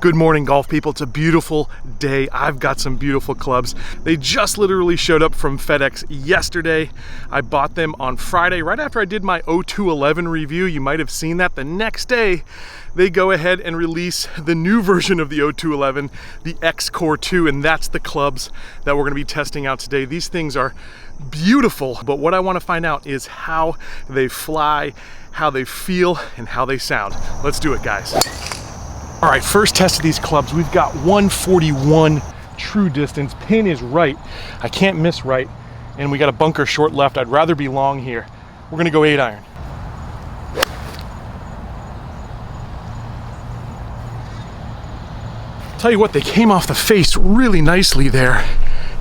Good morning, golf people. It's a beautiful day. I've got some beautiful clubs. They just literally showed up from FedEx yesterday. I bought them on Friday, right after I did my 0211 review. You might have seen that. The next day, they go ahead and release the new version of the 0211, the XCOR 2, and that's the clubs that we're gonna be testing out today. These things are beautiful, but what I wanna find out is how they fly, how they feel, and how they sound. Let's do it, guys. All right, first test of these clubs. We've got 141 true distance. Pin is right. I can't miss right. And we got a bunker short left. I'd rather be long here. We're gonna go 8-iron. Tell you what, they came off the face really nicely there.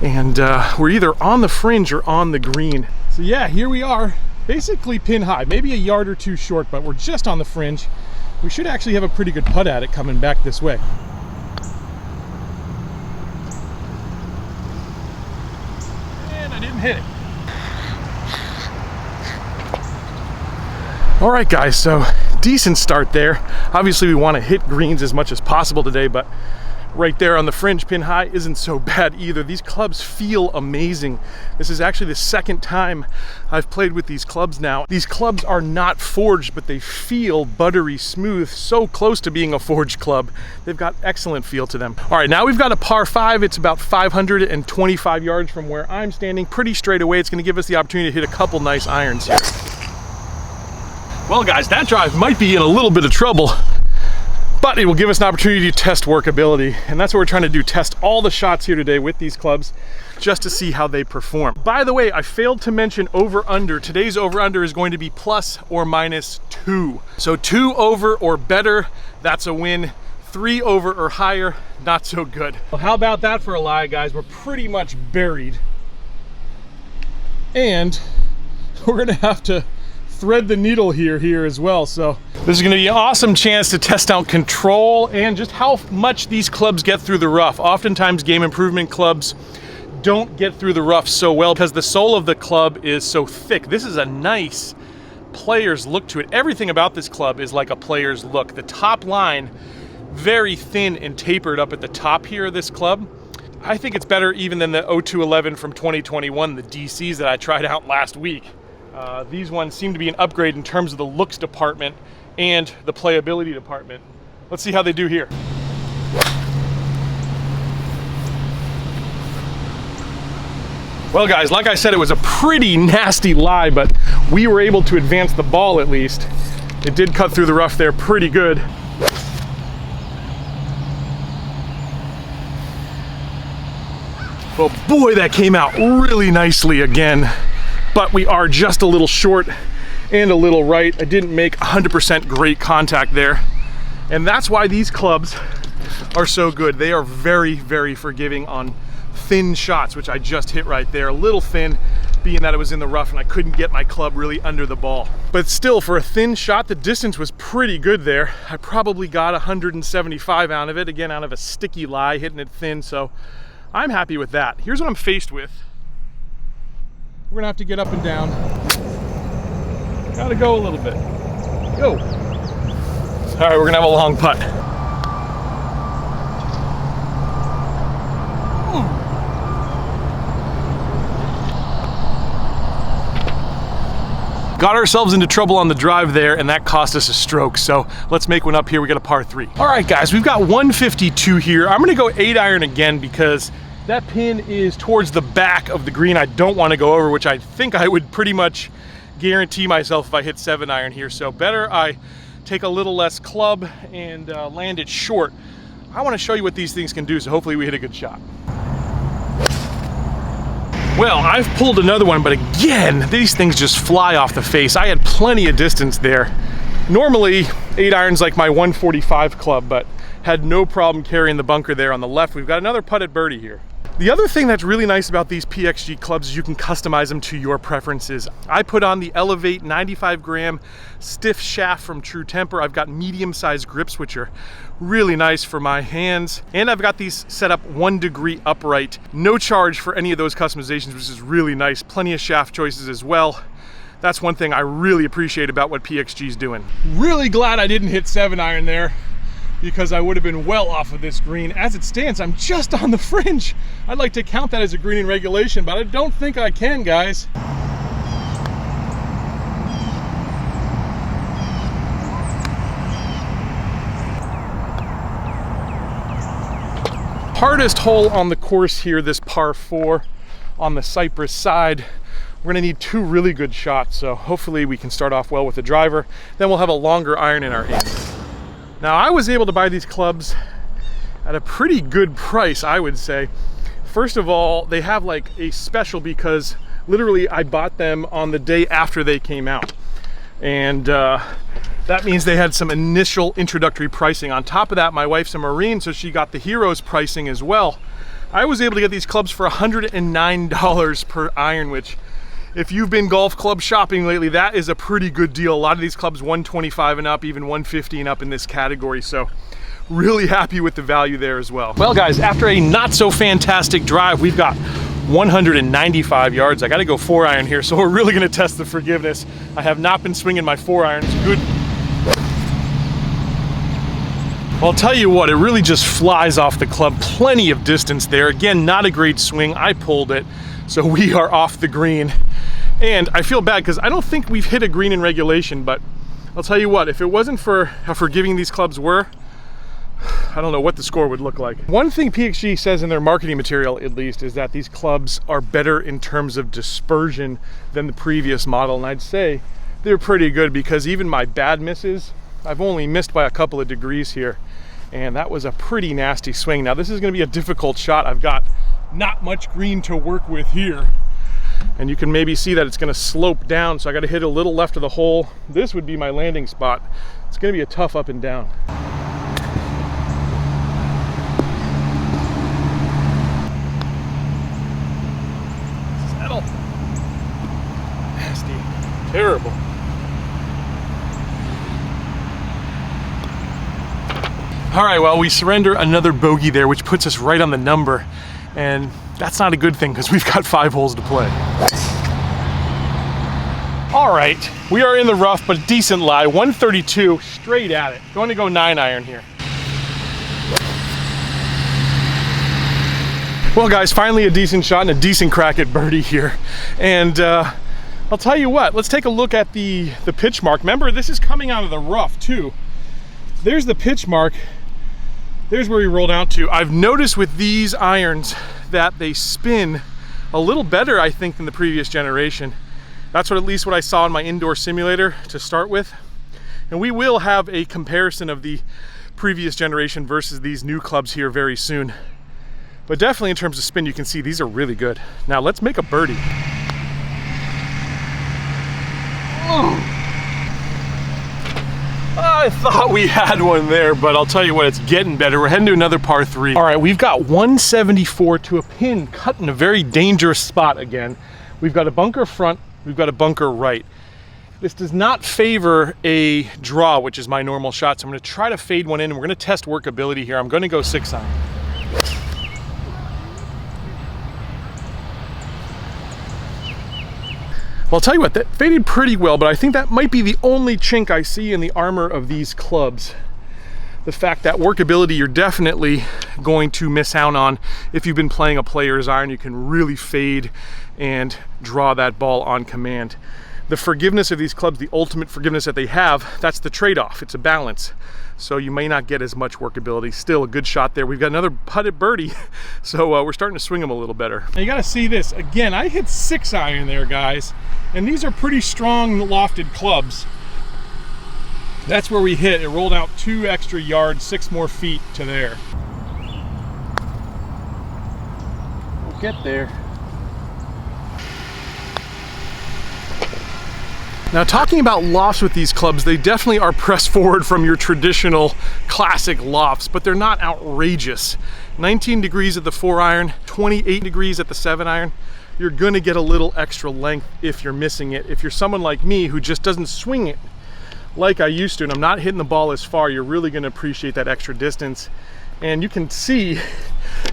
And we're either on the fringe or on the green. So yeah, here we are. Basically pin high, maybe a yard or two short, but we're just on the fringe. We should actually have a pretty good putt at it coming back this way. And I didn't hit it. All right, guys, so decent start there. Obviously, we want to hit greens as much as possible today, but right there on the fringe, pin high, isn't so bad either. These clubs feel amazing. This is actually the second time I've played with these clubs now. These clubs are not forged, but they feel buttery smooth, so close to being a forged club. They've got excellent feel to them. All right, now we've got a par 5. It's about 525 yards from where I'm standing, pretty straight away. It's gonna give us the opportunity to hit a couple nice irons here. Well, guys, that drive might be in a little bit of trouble, but it will give us an opportunity to test workability. And that's what we're trying to do, test all the shots here today with these clubs just to see how they perform. By the way, I failed to mention over-under. Today's over-under is going to be plus or minus 2. So 2 over or better, that's a win. 3 over or higher, not so good. Well, how about that for a lie, guys? We're pretty much buried. And we're gonna have to thread the needle here as well. So this is going to be an awesome chance to test out control and just how much these clubs get through the rough. Oftentimes game improvement clubs don't get through the rough so well because the sole of the club is so thick. This is a nice player's look to it. Everything about this club is like a player's look. The top line, very thin and tapered up at the top here of this club. I think it's better even than the 0211 from 2021, the DCs that I tried out last week. These ones seem to be an upgrade in terms of the looks department and the playability department. Let's see how they do here. Well, guys, like I said, it was a pretty nasty lie, but we were able to advance the ball at least. It did cut through the rough there pretty good. Well, boy, that came out really nicely again. But we are just a little short and a little right. I didn't make 100% great contact there. And that's why these clubs are so good. They are very, very forgiving on thin shots, which I just hit right there. A little thin, being that it was in the rough and I couldn't get my club really under the ball. But still, for a thin shot, the distance was pretty good there. I probably got 175 out of it, again, out of a sticky lie, hitting it thin, so I'm happy with that. Here's what I'm faced with. We're gonna have to get up and down. Gotta go a little bit. Go. All right, we're gonna have a long putt. Got ourselves into trouble on the drive there, and that cost us a stroke. So let's make one up here. We got a par 3. All right, guys, we've got 152 here. I'm gonna go 8-iron again because that pin is towards the back of the green. I don't want to go over, which I think I would pretty much guarantee myself if I hit 7-iron here. So better I take a little less club and land it short. I want to show you what these things can do, so hopefully we hit a good shot. Well, I've pulled another one, but again, these things just fly off the face. I had plenty of distance there. Normally, 8-iron's like my 145 club, but had no problem carrying the bunker there on the left. We've got another putted birdie here. The other thing that's really nice about these PXG clubs is you can customize them to your preferences. I put on the Elevate 95 gram stiff shaft from True Temper. I've got medium-sized grips, which are really nice for my hands. And I've got these set up 1 degree upright. No charge for any of those customizations, which is really nice. Plenty of shaft choices as well. That's one thing I really appreciate about what PXG is doing. Really glad I didn't hit 7-iron there. because I would have been well off of this green. As it stands, I'm just on the fringe. I'd like to count that as a green in regulation, but I don't think I can, guys. Hardest hole on the course here, this par 4 on the Cypress side. We're gonna need 2 really good shots, so hopefully we can start off well with the driver. Then we'll have a longer iron in our hand. Now, I was able to buy these clubs at a pretty good price, I would say. First of all, they have like a special because literally I bought them on the day after they came out. And that means they had some initial introductory pricing. On top of that, my wife's a Marine, so she got the Heroes pricing as well. I was able to get these clubs for $109 per iron, which, if you've been golf club shopping lately, that is a pretty good deal. A lot of these clubs, 125 and up, even 150 and up in this category. So really happy with the value there as well. Well guys, after a not so fantastic drive, we've got 195 yards. I got to go 4 iron here, so we're really going to test the forgiveness. I have not been swinging my 4 irons. Good. Well, I'll tell you what, it really just flies off the club. Plenty of distance there. Again, not a great swing. I pulled it, so we are off the green. And I feel bad because I don't think we've hit a green in regulation, but I'll tell you what, if it wasn't for how forgiving these clubs were, I don't know what the score would look like. One thing PXG says in their marketing material, at least, is that these clubs are better in terms of dispersion than the previous model, and I'd say they're pretty good because even my bad misses, I've only missed by a couple of degrees here, and that was a pretty nasty swing. Now, this is going to be a difficult shot. I've got not much green to work with here, and you can maybe see that it's going to slope down, so I got to hit a little left of the hole. This would be my landing spot. It's going to be a tough up and down. Settle. Nasty. Terrible. All right, well, we surrender another bogey there, which puts us right on the number, and that's not a good thing because we've got 5 holes to play. All right, we are in the rough, but a decent lie. 132, straight at it. Going to go 9 iron here. Well, guys, finally a decent shot and a decent crack at birdie here. And I'll tell you what, let's take a look at the pitch mark. Remember, this is coming out of the rough too. There's the pitch mark. There's where we rolled out to. I've noticed with these irons that they spin a little better, I think, than the previous generation. That's what, at least what I saw in my indoor simulator to start with. And we will have a comparison of the previous generation versus these new clubs here very soon. But definitely in terms of spin, you can see these are really good. Now let's make a birdie. I thought we had one there, but I'll tell you what, it's getting better. We're heading to another par 3. All right, we've got 174 to a pin cut in a very dangerous spot again. We've got a bunker front, we've got a bunker right. This does not favor a draw, which is my normal shot, so I'm gonna try to fade one in, and we're gonna test workability here. I'm gonna go 6 iron. Well, I'll tell you what, that faded pretty well, but I think that might be the only chink I see in the armor of these clubs. The fact that workability you're definitely going to miss out on if you've been playing a player's iron. You can really fade and draw that ball on command. The forgiveness of these clubs, the ultimate forgiveness that they have, that's the trade-off. It's a balance. So you may not get as much workability. Still a good shot there. We've got another putted birdie, so we're starting to swing them a little better. Now you gotta see this. Again, I hit 6 iron there, guys, and these are pretty strong lofted clubs. That's where we hit. It rolled out 2 extra yards, 6 more feet to there. We'll get there. Now, talking about lofts with these clubs, they definitely are pressed forward from your traditional classic lofts, but they're not outrageous. 19 degrees at the 4 iron, 28 degrees at the 7 iron. You're gonna get a little extra length if you're missing it. If you're someone like me who just doesn't swing it like I used to, and I'm not hitting the ball as far, you're really gonna appreciate that extra distance. And you can see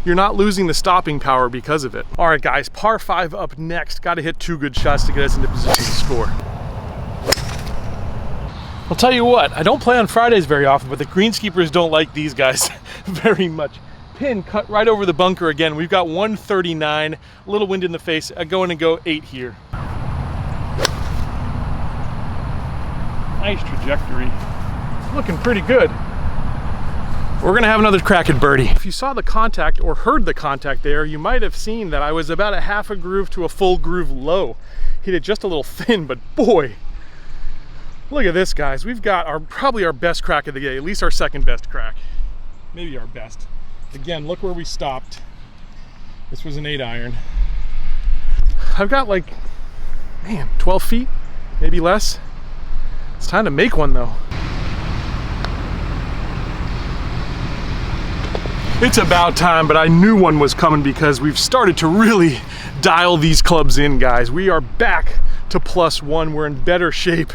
you're not losing the stopping power because of it. All right, guys, par 5 up next. Gotta hit 2 good shots to get us into position to score. I'll tell you what, I don't play on Fridays very often, but the greenskeepers don't like these guys very much. Pin cut right over the bunker again. We've got 139, a little wind in the face. I go in and go 8 here. Nice trajectory. Looking pretty good. We're gonna have another crack at birdie. If you saw the contact or heard the contact there, you might have seen that I was about a half a groove to a full groove low. Hit it just a little thin, but boy, look at this, guys. We've got probably our best crack of the day, at least our second best crack. Maybe our best. Again, look where we stopped. This was an 8-iron. I've got like, man, 12 feet, maybe less. It's time to make one though. It's about time, but I knew one was coming because we've started to really dial these clubs in, guys. We are back to +1. We're in better shape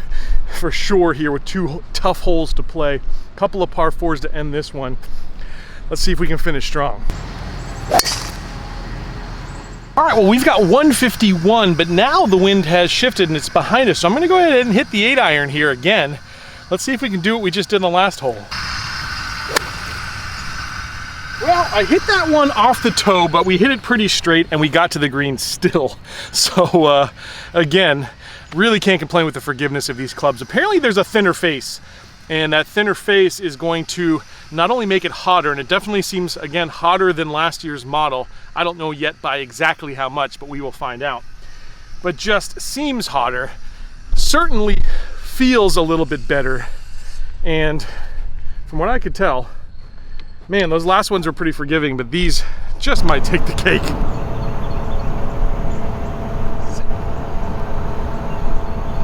for sure here with 2 tough holes to play. A couple of par 4s to end this one. Let's see if we can finish strong. All right, well, we've got 151, but now the wind has shifted and it's behind us. So I'm gonna go ahead and hit the 8-iron here again. Let's see if we can do what we just did in the last hole. Well, I hit that one off the toe, but we hit it pretty straight and we got to the green still. So again, really can't complain with the forgiveness of these clubs. Apparently there's a thinner face, and that thinner face is going to not only make it hotter, and it definitely seems, again, hotter than last year's model. I don't know yet by exactly how much, but we will find out. But just seems hotter, certainly feels a little bit better, and from what I could tell, man, those last ones were pretty forgiving, but these just might take the cake.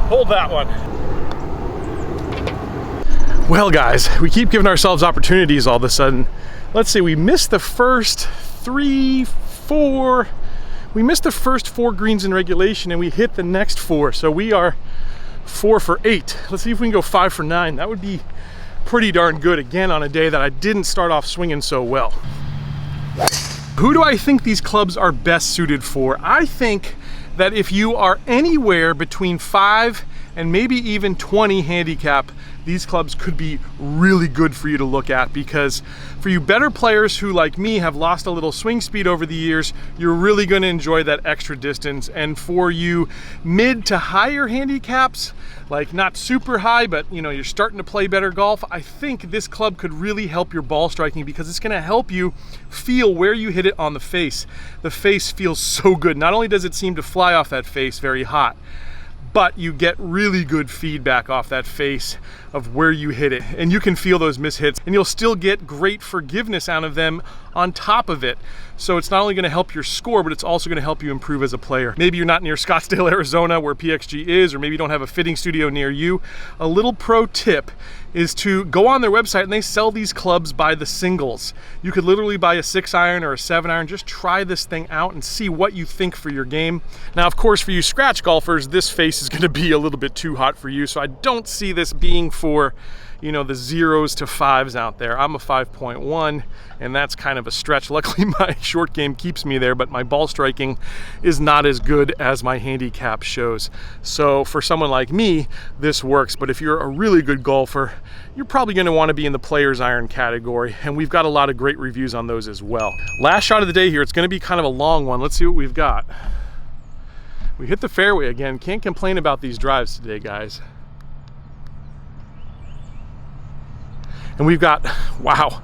Hold that one. Well, guys, we keep giving ourselves opportunities all of a sudden. Let's see, we missed the first 3, 4. We missed the first 4 greens in regulation and we hit the next 4. So we are 4 for 8. Let's see if we can go 5 for 9. That would be pretty darn good, again, on a day that I didn't start off swinging so well. Who do I think these clubs are best suited for? I think that if you are anywhere between 5 and maybe even 20 handicap, these clubs could be really good for you to look at, because for you better players who, like me, have lost a little swing speed over the years, you're really going to enjoy that extra distance. And for you mid to higher handicaps, like not super high, but you know, you're starting to play better golf, I think this club could really help your ball striking, because it's going to help you feel where you hit it on the face. The face feels so good. Not only does it seem to fly off that face very hot, but you get really good feedback off that face of where you hit it, and you can feel those mishits, and you'll still get great forgiveness out of them on top of it. So it's not only going to help your score, but it's also going to help you improve as a player. Maybe you're not near Scottsdale, Arizona, where PXG is, or maybe you don't have a fitting studio near you. A little pro tip is to go on their website, and they sell these clubs by the singles. You could literally buy a 6-iron or a 7-iron. Just try this thing out and see what you think for your game. Now, of course, for you scratch golfers, this face is going to be a little bit too hot for you, so I don't see this being for, you know, the 0s to 5s out there. I'm a 5.1, and that's kind of a stretch. Luckily, my short game keeps me there, but my ball striking is not as good as my handicap shows. So for someone like me, this works. But if you're a really good golfer, you're probably going to want to be in the player's iron category, and we've got a lot of great reviews on those as well. Last shot of the day here. It's going to be kind of a long one. Let's see what we've got. We hit the fairway again. Can't complain about these drives today, guys. And we've got, wow,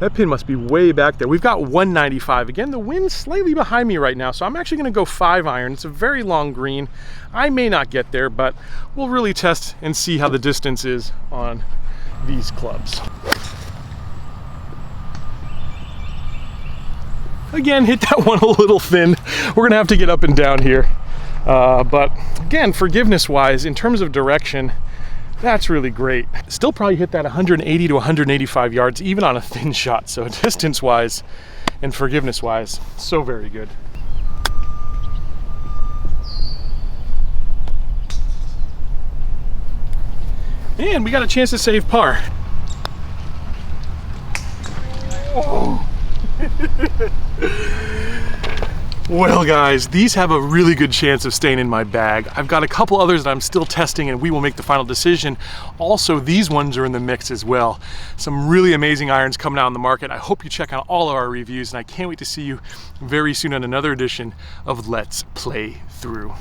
that pin must be way back there. We've got 195. Again, the wind's slightly behind me right now, so I'm actually going to go 5-iron. It's a very long green. I may not get there, but we'll really test and see how the distance is on these clubs. Again, hit that one a little thin. We're going to have to get up and down here. But again, forgiveness-wise, in terms of direction, that's really great. Still probably hit that 180 to 185 yards, even on a thin shot. So distance-wise and forgiveness-wise, so very good. And we got a chance to save par. Oh. Well guys, these have a really good chance of staying in my bag. I've got a couple others that I'm still testing and we will make the final decision. Also, these ones are in the mix as well. Some really amazing irons coming out on the market. I hope you check out all of our reviews and I can't wait to see you very soon on another edition of Let's Play Thru.